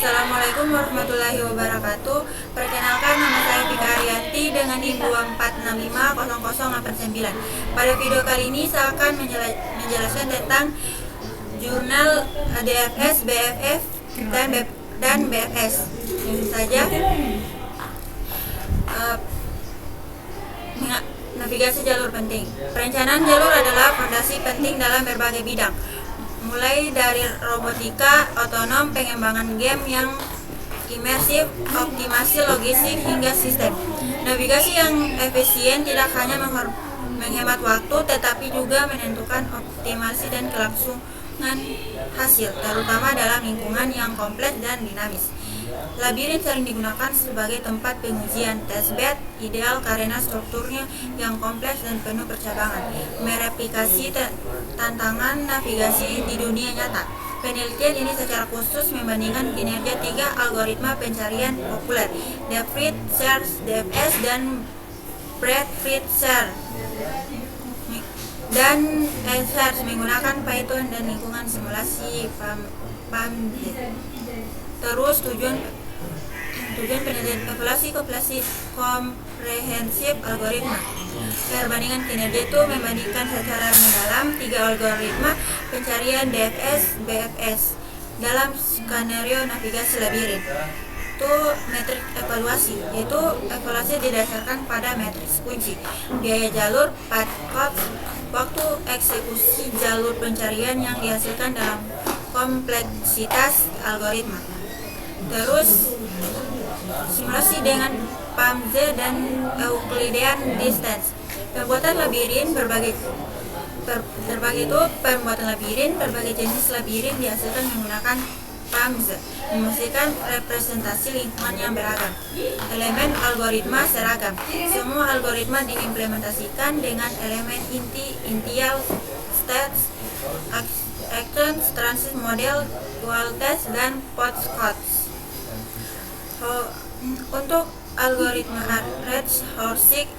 Assalamualaikum warahmatullahi wabarakatuh. Perkenalkan, nama saya Vika Arianti dengan NIM 24650089. Pada video kali ini saya akan menjelaskan tentang jurnal DFS, BFF, dan BFS. Langsung saja. Navigasi jalur penting. Perencanaan jalur adalah fondasi penting dalam berbagai bidang, mulai dari robotika, otonom, pengembangan game yang imersif, optimasi logistik, hingga sistem. Navigasi yang efisien tidak hanya menghemat waktu, tetapi juga menentukan optimasi dan kelangsungan hasil, terutama dalam lingkungan yang kompleks dan dinamis. Labirin sering digunakan sebagai tempat pengujian. Testbed ideal karena strukturnya yang kompleks dan penuh percabangan, mereplikasi tantangan navigasi di dunia nyata. Penelitian ini secara khusus membandingkan kinerja 3 algoritma pencarian populer, Deep First Search, DFS, dan Breadth First Search dan Search menggunakan Python dan lingkungan simulasi PAMZ. Terus tujuan penelitian evaluasi komprehensif algoritma. Perbandingan kinerja itu membandingkan secara mendalam 3 algoritma pencarian DFS, BFS dalam skenario navigasi labirin. Itu metrik evaluasi, yaitu evaluasi didasarkan pada matriks kunci, biaya jalur, path cost, waktu eksekusi jalur pencarian yang dihasilkan dalam kompleksitas algoritma. Terus simulasi dengan PAMZ dan Euclidean Distance. Pembuatan labirin berbagai jenis labirin dihasilkan menggunakan PAMZ, memastikan representasi lingkungan yang beragam. Elemen algoritma seragam. Semua algoritma diimplementasikan dengan elemen inti, initial, state, action, transit model, dual test, dan postcodes. Untuk algoritma Rage, Horsig,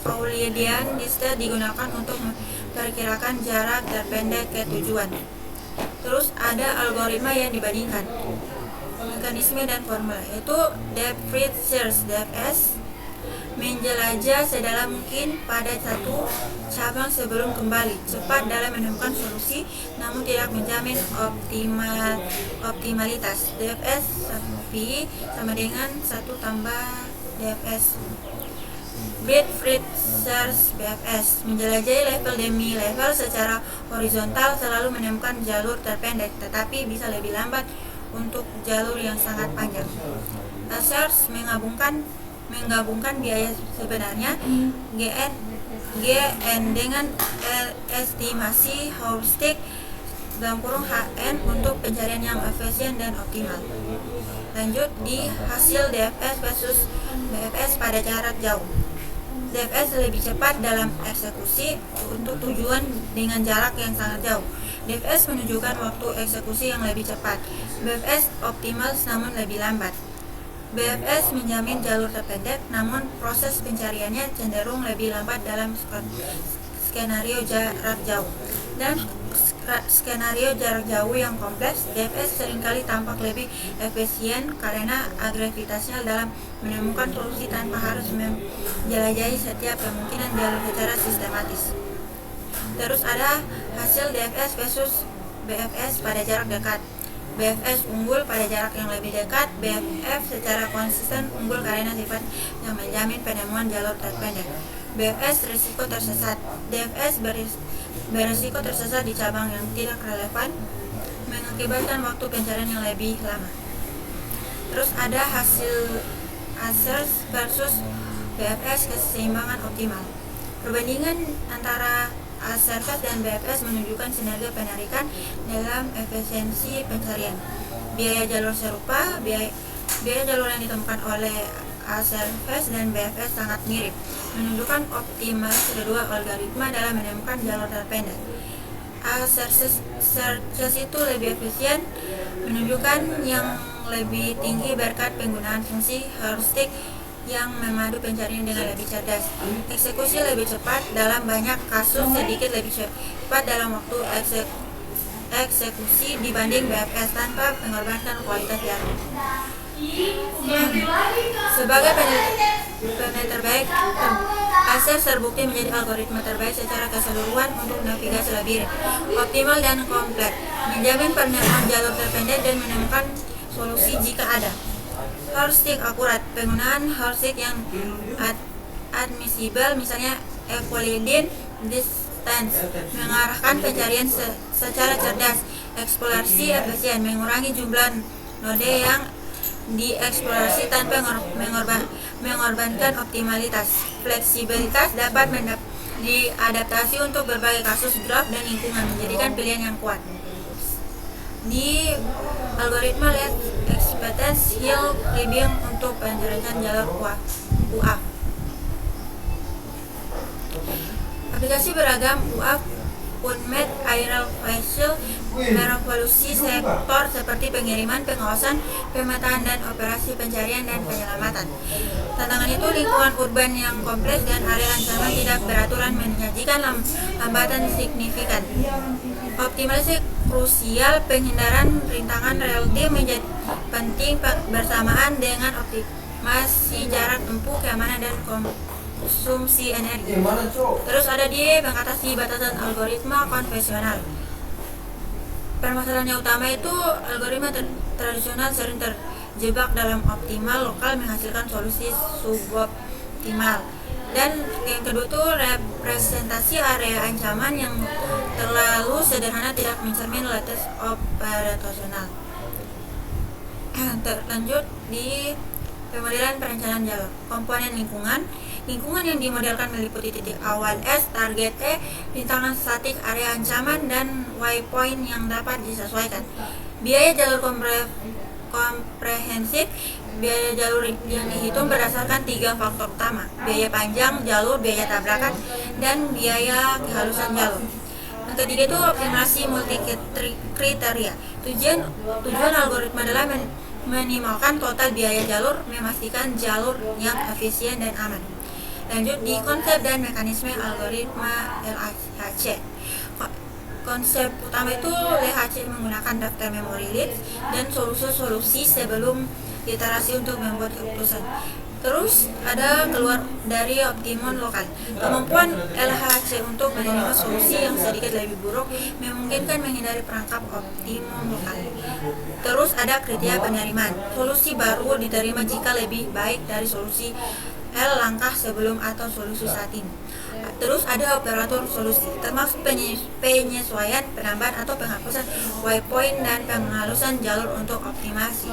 Euclidean Distance digunakan untuk memperkirakan jarak terpendek ke tujuan. Terus ada algoritma yang dibandingkan, mekanisme dan formula, yaitu Depth First Search, DFS, menjelajah sedalam mungkin pada satu cabang sebelum kembali, cepat dalam menemukan solusi namun tidak menjamin optimalitas. DFS V sama dengan 1 tambah DFS. Breadth First Search, BFS, menjelajahi level demi level secara horizontal, selalu menemukan jalur terpendek tetapi bisa lebih lambat untuk jalur yang sangat panjang. Search menggabungkan biaya sebenarnya GN dengan estimasi heuristik (HN) untuk pencarian yang efisien dan optimal. Lanjut di hasil DFS versus BFS pada jarak jauh. DFS lebih cepat dalam eksekusi untuk tujuan dengan jarak yang sangat jauh. DFS menunjukkan waktu eksekusi yang lebih cepat. BFS optimal namun lebih lambat. BFS menjamin jalur terpendek, namun proses pencariannya cenderung lebih lambat dalam skenario jarak jauh. Dan skenario jarak jauh yang kompleks, DFS seringkali tampak lebih efisien karena agresivitasnya dalam menemukan solusi tanpa harus menjelajahi setiap kemungkinan jalur secara sistematis. Terus ada hasil DFS versus BFS pada jarak dekat. BFS unggul pada jarak yang lebih dekat. BFF secara konsisten unggul karena sifat yang menjamin penemuan jalur terpendek. BFS risiko tersesat. DFS berisiko tersesat di cabang yang tidak relevan, mengakibatkan waktu pencarian yang lebih lama. Terus ada hasil Search versus BFS, keseimbangan optimal. Perbandingan antara Search dan BFS menunjukkan sinergi penarikan dalam efisiensi pencarian. Biaya jalur serupa, biaya jalur yang ditemukan oleh Search dan BFS sangat mirip, menunjukkan optimasi kedua algoritma dalam menemukan jalur terpendek. Search itu lebih efisien, menunjukkan yang lebih tinggi berkat penggunaan fungsi heuristik yang memadu pencarian dengan lebih cerdas. Eksekusi lebih cepat dalam banyak kasus, sedikit lebih cepat dalam waktu eksekusi dibanding BFS tanpa mengorbankan kualitas jalan. Sebagai peneliti terbaik, ACER terbukti menjadi algoritma terbaik secara keseluruhan untuk navigasi labirin, optimal dan kompleks, menjamin penerapan jalur terpendek dan menemukan solusi jika ada. Heuristik akurat, penggunaan heuristik yang admisibel, misalnya Euclidean distance, mengarahkan pencarian secara cerdas, eksplorasi efisien, mengurangi jumlah node yang dieksplorasi tanpa mengorbankan optimalitas. Fleksibilitas dapat diadaptasi untuk berbagai kasus graf dan lingkungan, menjadikan pilihan yang kuat. Di algoritma least expectancy hill climbing untuk pencarian jalur UAF. Aplikasi beragam UAF Unmet Aerial Vehicle merevolusi sektor seperti pengiriman, pengawasan, pemetaan, dan operasi pencarian dan penyelamatan. Tantangan itu lingkungan urban yang kompleks dan area ancaman tidak beraturan menyajikan hambatan signifikan. Optimalisasi krusial, penghindaran rintangan relatif menjadi penting bersamaan dengan optimasi jarak tempuh, keamanan, dan konsumsi energi. Terus ada di mengatasi batasan algoritma konvensional. Permasalahan yang utama itu algoritma tradisional sering terjebak dalam optimal lokal menghasilkan solusi suboptimal. Dan yang kedua itu representasi area ancaman yang terlalu sederhana tidak mencermin realitas operasional. Lanjut di pemodelan perencanaan jalur. Komponen lingkungan yang dimodelkan meliputi titik awal S, target E, rintangan statik, area ancaman, dan waypoint yang dapat disesuaikan. Biaya jalur komprehensif, biaya jalur yang dihitung berdasarkan 3 faktor utama: biaya panjang jalur, biaya tabrakan, dan biaya kehalusan jalur. Yang ketiga itu optimasi multi kriteria. Tujuan algoritma adalah minimalkan total biaya jalur, memastikan jalur yang efisien dan aman. Lanjut di konsep dan mekanisme algoritma LHC. Konsep utama itu LHC menggunakan daftar memori list dan solusi sebelum iterasi untuk membuat keputusan. Terus ada keluar dari optimum lokal. Kemampuan LHC untuk menerima solusi yang sedikit lebih buruk memungkinkan menghindari perangkap optimum lokal. Terus ada kriteria penerimaan. Solusi baru diterima jika lebih baik dari solusi L langkah sebelum atau solusi saat ini. Terus ada operator solusi, termasuk penyesuaian, penambahan atau penghapusan waypoint dan penghalusan jalur untuk optimasi.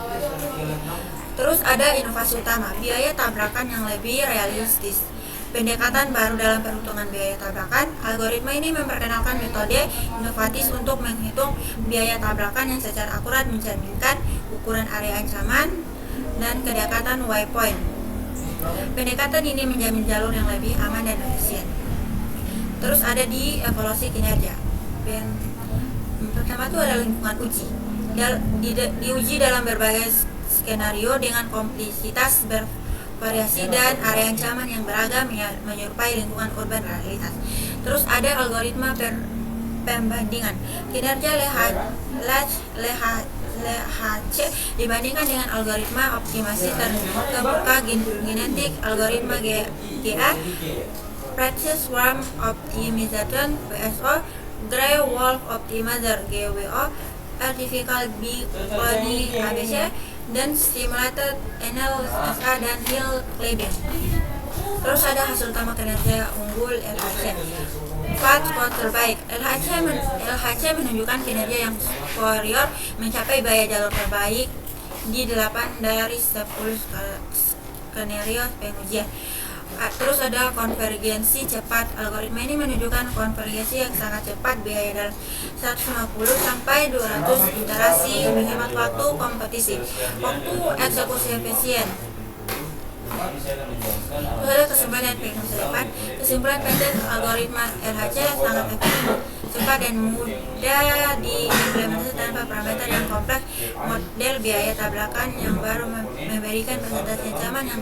Terus ada inovasi utama, biaya tabrakan yang lebih realistis. Pendekatan baru dalam perhitungan biaya tabrakan. Algoritma ini memperkenalkan metode inovatif untuk menghitung biaya tabrakan yang secara akurat mencerminkan ukuran area ancaman dan kedekatan waypoint. Pendekatan ini menjamin jalur yang lebih aman dan efisien. Terus ada di evaluasi kinerja. Pertama itu ada lingkungan uji. Diuji dalam berbagai skenario dengan kompleksitas bervariasi dan area ancaman yang beragam menyerupai lingkungan urban realitas. Terus ada algoritma pembandingan. Kinerja LHC dibandingkan dengan algoritma optimasi terbuka genetik, algoritma GA, Practice Swarm Optimization (PSO), Grey Wolf Optimizer (GWO), Artificial Body (ABC), dan Stimulated NLSA dan Hill Climbing. Terus ada hasil utama kinerja unggul LHC. 4 skor terbaik. LHC menunjukkan kinerja yang superior, mencapai biaya jalur terbaik di 8 dari 10 skenario pengujian. Terus ada konvergensi cepat. Algoritma ini menunjukkan konvergensi yang sangat cepat, biaya dalam 150 sampai 200 iterasi, menghemat waktu kompetisi, waktu eksekusi efisien. Terus ada kesimpulan dan pengembangan. Kesimpulan pendek, algoritma LHC sangat efektif, cepat dan mudah diimplementasi tanpa parameter yang kompleks. Model biaya tabrakan yang baru memberikan presentasi ancaman yang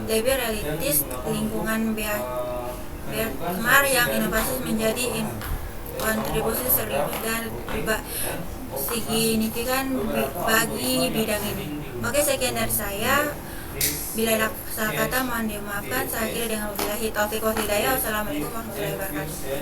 lebih realistis, lingkungan benchmark yang inovatif menjadi kontribusi signifikan bagi bidang ini. Oke, sekian dari saya. Bila ada salah kata mohon dimaafkan. Saya akhiri dengan wabillahi taufiq wal hidayah. Wassalamualaikum warahmatullahi wabarakatuh.